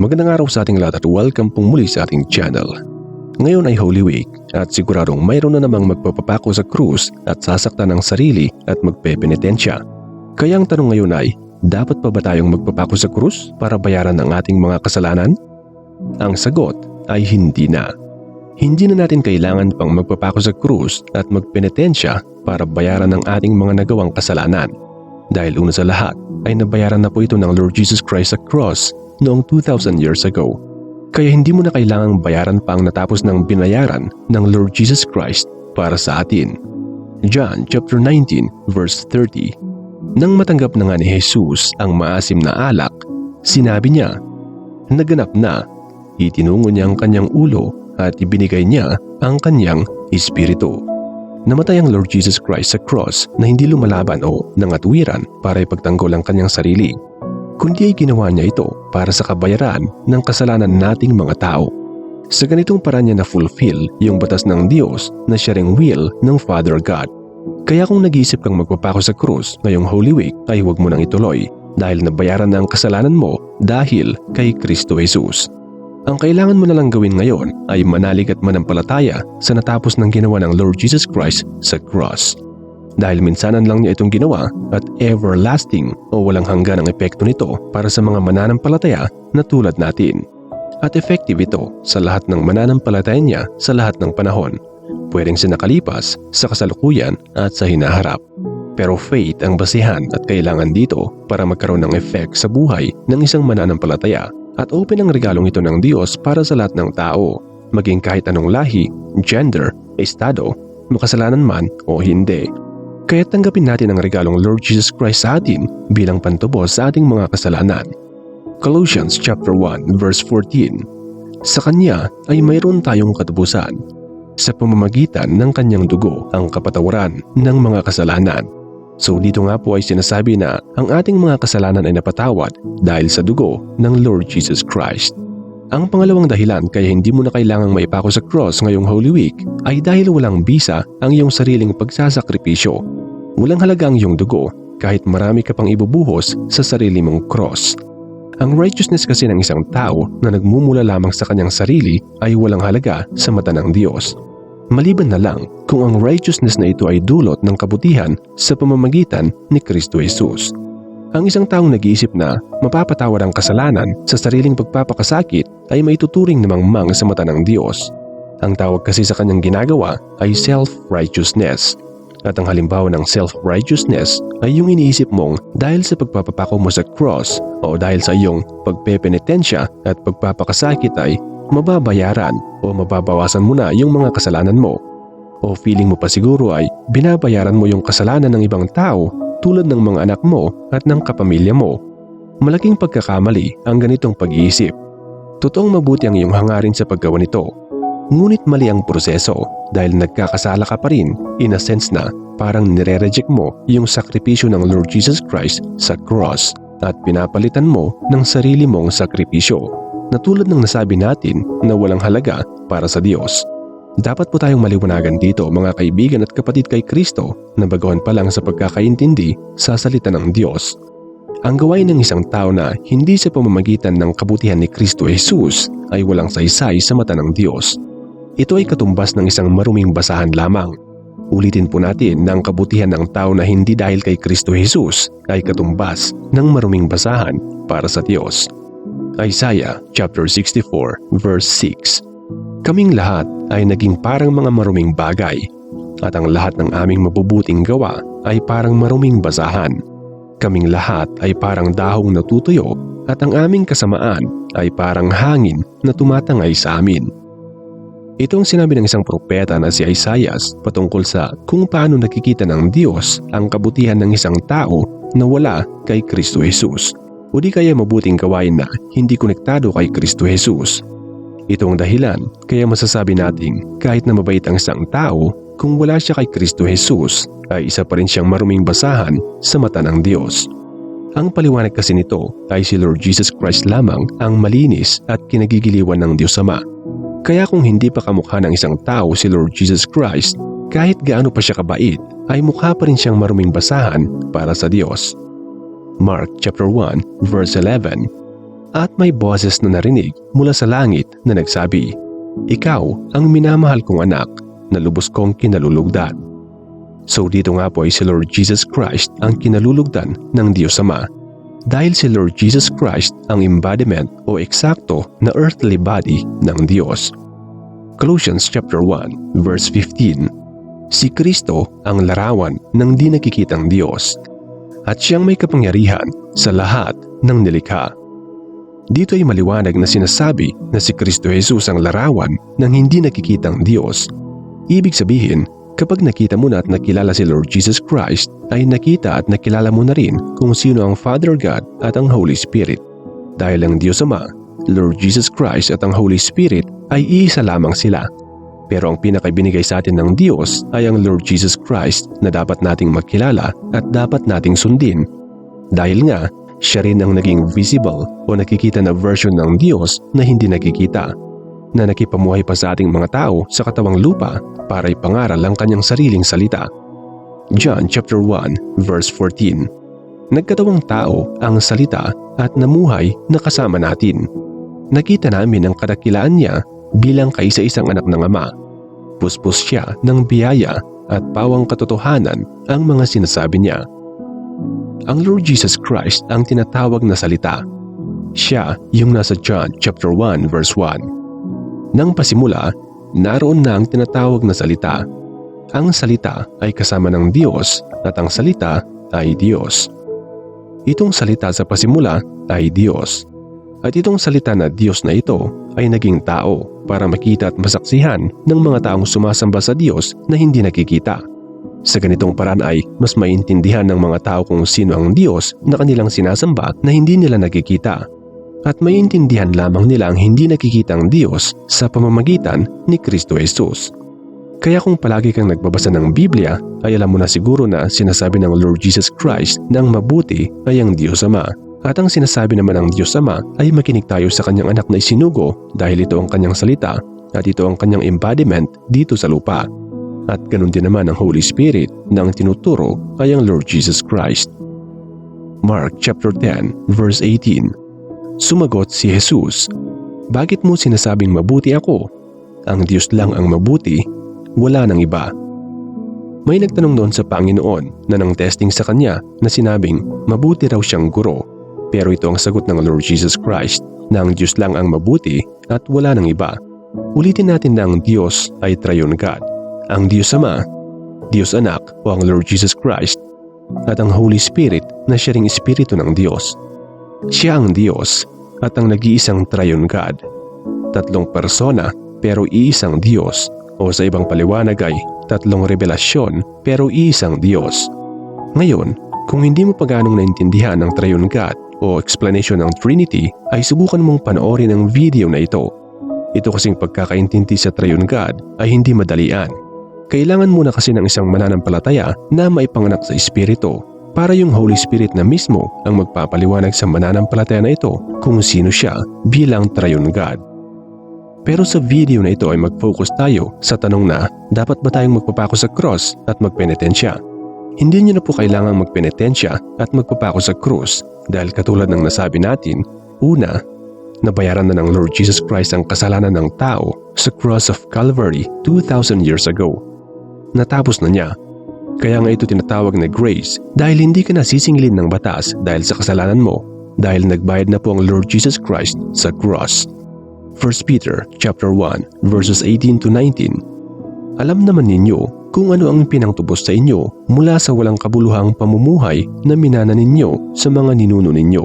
Magandang araw sa ating lahat at welcome pong muli sa ating channel. Ngayon ay Holy Week at siguradong mayroon na namang magpapapako sa krus at sasaktan ng sarili at magpepenitensya. Kaya ang tanong ngayon ay, dapat pa ba tayong magpapako sa krus para bayaran ang ating mga kasalanan? Ang sagot ay hindi na. Hindi na natin kailangan pang magpapako sa krus at magpenitensya para bayaran ang ating mga nagawang kasalanan. Dahil una sa lahat ay nabayaran na po ito ng Lord Jesus Christ sa cross noong 2,000 years ago. Kaya hindi mo na kailangang bayaran pa ang natapos ng binayaran ng Lord Jesus Christ para sa atin. John chapter 19 verse 30. Nang matanggap na nga ni Jesus ang maasim na alak, sinabi niya, naganap na, itinungo niya ang kanyang ulo at ibinigay niya ang kanyang espiritu. Namatay ang Lord Jesus Christ sa cross na hindi lumalaban o nangatwiran para ipagtanggol ang kanyang sarili, kundi ay ginawa niya ito para sa kabayaran ng kasalanan nating mga tao. Sa ganitong paraan niya na-fulfill yung batas ng Diyos na siya ring will ng Father God. Kaya kung nag-iisip kang magpapako sa krus ngayong Holy Week ay huwag mo nang ituloy dahil nabayaran na ang kasalanan mo dahil kay Kristo Jesus. Ang kailangan mo na lang gawin ngayon ay manalig at manampalataya sa natapos ng ginawa ng Lord Jesus Christ sa cross. Dahil minsanan lang niya itong ginawa at everlasting o walang hanggan ang epekto nito para sa mga mananampalataya na tulad natin. At effective ito sa lahat ng mananampalataya niya sa lahat ng panahon, pwedeng sa nakalipas, sa kasalukuyan at sa hinaharap. Pero faith ang basihan at kailangan dito para magkaroon ng effect sa buhay ng isang mananampalataya at open ang regalong ito ng Diyos para sa lahat ng tao, maging kahit anong lahi, gender, estado, makasalanan man o hindi. Kaya tanggapin natin ang regalong Lord Jesus Christ sa atin bilang pantubos sa ating mga kasalanan. Colossians chapter 1 verse 14. Sa Kanya ay mayroon tayong katubusan. Sa pamamagitan ng Kanyang dugo ang kapatawaran ng mga kasalanan. So dito nga po ay sinasabi na ang ating mga kasalanan ay napatawad dahil sa dugo ng Lord Jesus Christ. Ang pangalawang dahilan kaya hindi mo na kailangang maipako sa cross ngayong Holy Week ay dahil walang bisa ang iyong sariling pagsasakripisyo. Walang halaga ang iyong dugo kahit marami ka pang ibubuhos sa sarili mong cross. Ang righteousness kasi ng isang tao na nagmumula lamang sa kanyang sarili ay walang halaga sa mata ng Diyos. Maliban na lang kung ang righteousness na ito ay dulot ng kabutihan sa pamamagitan ni Kristo Jesus. Ang isang taong nag-iisip na mapapatawad ang kasalanan sa sariling pagpapakasakit ay maituturing namang mang sa mata ng Diyos. Ang tawag kasi sa kanyang ginagawa ay self-righteousness. At ang halimbawa ng self-righteousness ay yung iniisip mong dahil sa pagpapapako mo sa cross o dahil sa iyong pagpepenitensya at pagpapakasakit ay mababayaran o mababawasan mo na yung mga kasalanan mo. O feeling mo pa siguro ay binabayaran mo yung kasalanan ng ibang tao tulad ng mga anak mo at ng kapamilya mo. Malaking pagkakamali ang ganitong pag-iisip. Totoong mabuti ang iyong hangarin sa paggawa nito. Ngunit mali ang proseso dahil nagkakasala ka pa rin in a sense na parang nire-reject mo yung sakripisyo ng Lord Jesus Christ sa cross at pinapalitan mo ng sarili mong sakripisyo na tulad ng nasabi natin na walang halaga para sa Diyos. Dapat po tayong maliwanagan dito mga kaibigan at kapatid kay Kristo na bagawan pa lang sa pagkakaintindi sa salita ng Diyos. Ang gawain ng isang tao na hindi sa pamamagitan ng kabutihan ni Kristo Jesus ay walang saysay sa mata ng Diyos. Ito ay katumbas ng isang maruming basahan lamang. Ulitin po natin na ang kabutihan ng tao na hindi dahil kay Kristo Jesus ay katumbas ng maruming basahan para sa Diyos. Isaiah chapter 64 verse 6. Kaming lahat ay naging parang mga maruming bagay at ang lahat ng aming mabubuting gawa ay parang maruming basahan. Kaming lahat ay parang dahong natutuyo at ang aming kasamaan ay parang hangin na tumatangay sa amin. Ito ang sinabi ng isang propeta na si Isaiah patungkol sa kung paano nakikita ng Diyos ang kabutihan ng isang tao na wala kay Kristo Jesus o di kaya mabuting gawain na hindi konektado kay Kristo Jesus. Ito ang dahilan kaya masasabi nating kahit na mabait ang isang tao, kung wala siya kay Kristo Jesus ay isa pa rin siyang maruming basahan sa mata ng Diyos. Ang paliwanag kasi nito ay si Lord Jesus Christ lamang ang malinis at kinagigiliwan ng Diyos Ama. Kaya kung hindi pa kamukha ng isang tao si Lord Jesus Christ, kahit gaano pa siya kabait, ay mukha pa rin siyang maruming basahan para sa Diyos. Mark chapter 1 verse 11. At may boses na narinig mula sa langit na nagsabi, "Ikaw ang minamahal kong anak na lubos kong kinalulugdan." So dito nga po ay si Lord Jesus Christ ang kinalulugdan ng Diyos Ama. Dahil si Lord Jesus Christ ang embodiment o eksakto na earthly body ng Diyos. Colossians chapter 1 verse 15. Si Kristo ang larawan ng di nakikitang Diyos at siyang may kapangyarihan sa lahat ng nilikha. Dito ay maliwanag na sinasabi na si Kristo Jesus ang larawan ng hindi nakikitang Diyos. Ibig sabihin, kapag nakita mo na at nakilala si Lord Jesus Christ, ay nakita at nakilala mo na rin kung sino ang Father God at ang Holy Spirit. Dahil ang Diyos Ama, Lord Jesus Christ at ang Holy Spirit ay iisa lamang sila. Pero ang pinakaibinigay sa atin ng Diyos ay ang Lord Jesus Christ na dapat nating makilala at dapat nating sundin. Dahil nga, siya rin ang naging visible o nakikita na version ng Diyos na hindi nakikita, na nakipamuhay pa sa ating mga tao sa katawang lupa para ipangaral ang kanyang sariling salita. John chapter 1 verse 14. Nagkatawang tao ang salita at namuhay na kasama natin. Nakita namin ang kadakilaan niya bilang kaisa-isang anak ng Ama. Puspos siya ng biyaya at pawang katotohanan ang mga sinasabi niya. Ang Lord Jesus Christ ang tinatawag na salita. Siya yung nasa John chapter 1 verse 1. Nang pasimula, naroon na ang tinatawag na salita. Ang salita ay kasama ng Diyos at ang salita ay Diyos. Itong salita sa pasimula ay Diyos. At itong salita na Diyos na ito ay naging tao para makita at masaksihan ng mga taong sumasamba sa Diyos na hindi nakikita. Sa ganitong paraan ay mas maintindihan ng mga tao kung sino ang Diyos na kanilang sinasamba na hindi nila nakikita. At maintindihan lamang nila ang hindi nakikitang Diyos sa pamamagitan ni Kristo Jesus. Kaya kung palagi kang nagbabasa ng Biblia ay alam mo na siguro na sinasabi ng Lord Jesus Christ na ang mabuti ay ang Diyos Ama. At ang sinasabi naman ng Diyos Ama ay makinig tayo sa kanyang anak na isinugo dahil ito ang kanyang salita at ito ang kanyang embodiment dito sa lupa. At ganun din naman ang Holy Spirit na ang tinuturo ay ang Lord Jesus Christ. Mark chapter 10 verse 18. Sumagot si Jesus, "Bakit mo sinasabing mabuti ako? Ang Diyos lang ang mabuti, wala nang iba." May nagtanong doon sa Panginoon na nang testing sa kanya na sinabing mabuti raw siyang guro. Pero ito ang sagot ng Lord Jesus Christ na ang Diyos lang ang mabuti at wala nang iba. Ulitin natin na ang Diyos ay Triune God. Ang Diyos Ama, Diyos Anak o ang Lord Jesus Christ at ang Holy Spirit na siya ring Espiritu ng Diyos. Siya ang Diyos at ang nag-iisang Triune God. Tatlong persona pero iisang Diyos o sa ibang paliwanag ay tatlong revelasyon pero iisang Diyos. Ngayon, kung hindi mo pa ganong naintindihan ang Triune God o explanation ng Trinity ay subukan mong panoorin ang video na ito. Ito kasing pagkakaintindi sa Triune God ay hindi madalian. Kailangan muna kasi ng isang mananampalataya na maipanganak sa Espiritu para yung Holy Spirit na mismo ang magpapaliwanag sa mananampalataya na ito kung sino siya bilang Triune God. Pero sa video na ito ay mag-focus tayo sa tanong na dapat ba tayong magpapako sa cross at magpenitensya? Hindi nyo na po kailangang magpenitensya at magpapako sa krus dahil katulad ng nasabi natin, una, nabayaran na ng Lord Jesus Christ ang kasalanan ng tao sa cross of Calvary 2,000 years ago. Natapos na niya. Kaya nga ito tinatawag na grace dahil hindi ka nasisingilin ng batas dahil sa kasalanan mo dahil nagbayad na po ang Lord Jesus Christ sa cross. 1 Peter chapter 1 verses 18 to 19. Alam naman ninyo kung ano ang pinangtubos sa inyo mula sa walang kabuluhang pamumuhay na minana ninyo sa mga ninuno ninyo.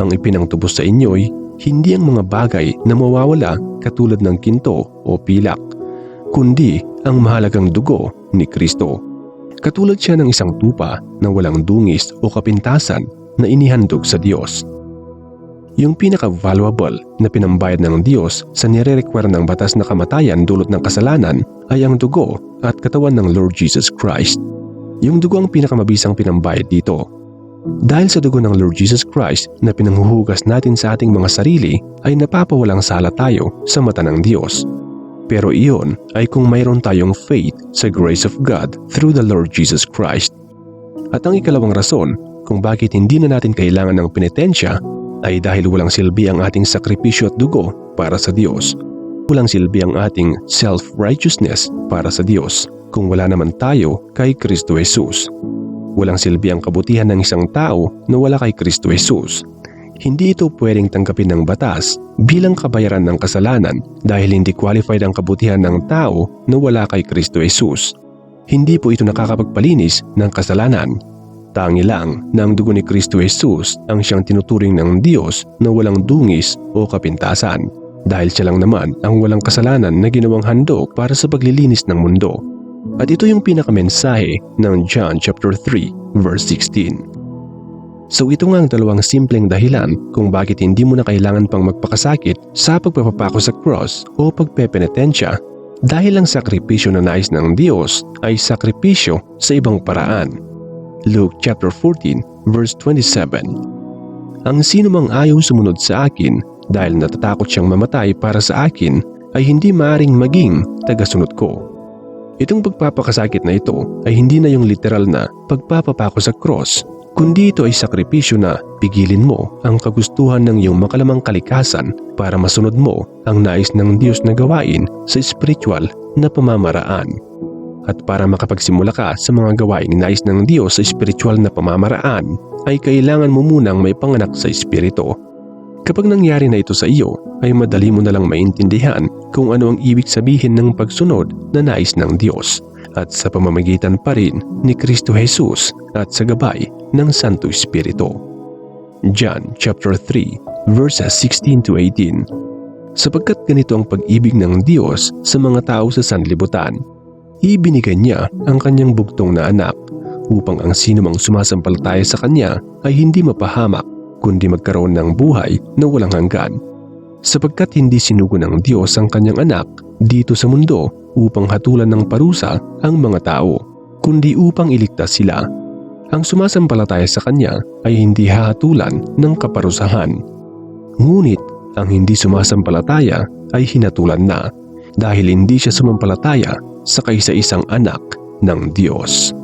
Ang ipinangtubos sa inyo ay hindi ang mga bagay na mawawala katulad ng ginto o pilak, kundi ang mahalagang dugo ni Kristo. Katulad siya ng isang tupa na walang dungis o kapintasan na inihandog sa Diyos. Yung pinaka-valuable na pinambayad ng Diyos sa nire-require ng batas na kamatayan dulot ng kasalanan ay ang dugo at katawan ng Lord Jesus Christ. Yung dugo ang pinakamabisang pinambayad dito. Dahil sa dugo ng Lord Jesus Christ na pinanghuhugas natin sa ating mga sarili ay napapawalang sala tayo sa mata ng Diyos. Pero iyon ay kung mayroon tayong faith sa grace of God through the Lord Jesus Christ. At ang ikalawang rason kung bakit hindi na natin kailangan ng penitensya ay dahil walang silbi ang ating sakripisyo at dugo para sa Diyos. Walang silbi ang ating self-righteousness para sa Diyos kung wala naman tayo kay Kristo Jesus. Walang silbi ang kabutihan ng isang tao na wala kay Kristo Jesus. Hindi ito pwedeng tanggapin ng batas bilang kabayaran ng kasalanan dahil hindi qualified ang kabutihan ng tao na wala kay Kristo Jesus. Hindi po ito nakakapagpalinis ng kasalanan. Tangi lang na ang dugo ni Kristo Jesus ang siyang tinuturing ng Diyos na walang dungis o kapintasan dahil siya lang naman ang walang kasalanan na ginawang handog para sa paglilinis ng mundo. At ito yung pinakamensahe ng John chapter 3 verse 16. So ito nga ang dalawang simpleng dahilan kung bakit hindi mo na kailangan pang magpakasakit sa pagpapapako sa cross o pagpepenitensya dahil ang sakripisyo na nais ng Diyos ay sakripisyo sa ibang paraan. Luke chapter 14 verse 27. Ang sino mang ayaw sumunod sa akin dahil natatakot siyang mamatay para sa akin ay hindi maaring maging tagasunod ko. Itong pagpapakasakit na ito ay hindi na yung literal na pagpapapako sa cross, kundi ito ay sakripisyo na pigilin mo ang kagustuhan ng iyong makalamang kalikasan para masunod mo ang nais ng Diyos na gawain sa spiritual na pamamaraan. At para makapagsimula ka sa mga gawain ni nais ng Diyos sa spiritual na pamamaraan, ay kailangan mo munang may panganak sa espiritu. Kapag nangyari na ito sa iyo, ay madali mo na lang maintindihan kung ano ang ibig sabihin ng pagsunod na nais ng Diyos at sa pamamagitan pa rin ni Kristo Jesus at sa gabay ng Santo Espiritu. John chapter 3 verses 16 to 18. Sapagkat ganito ang pag-ibig ng Diyos sa mga tao sa sanlibutan, ibinigay niya ang kanyang bugtong na anak upang ang sinumang sumasampalataya sa kanya ay hindi mapahamak kundi magkaroon ng buhay na walang hanggan. Sapagkat hindi sinugo ng Diyos ang kanyang anak dito sa mundo upang hatulan ng parusa ang mga tao, kundi upang iligtas sila. Ang sumasampalataya sa kanya ay hindi hahatulan ng kaparusahan. Ngunit ang hindi sumasampalataya ay hinatulan na dahil hindi siya sumampalataya sa kaisa-isang anak ng Diyos.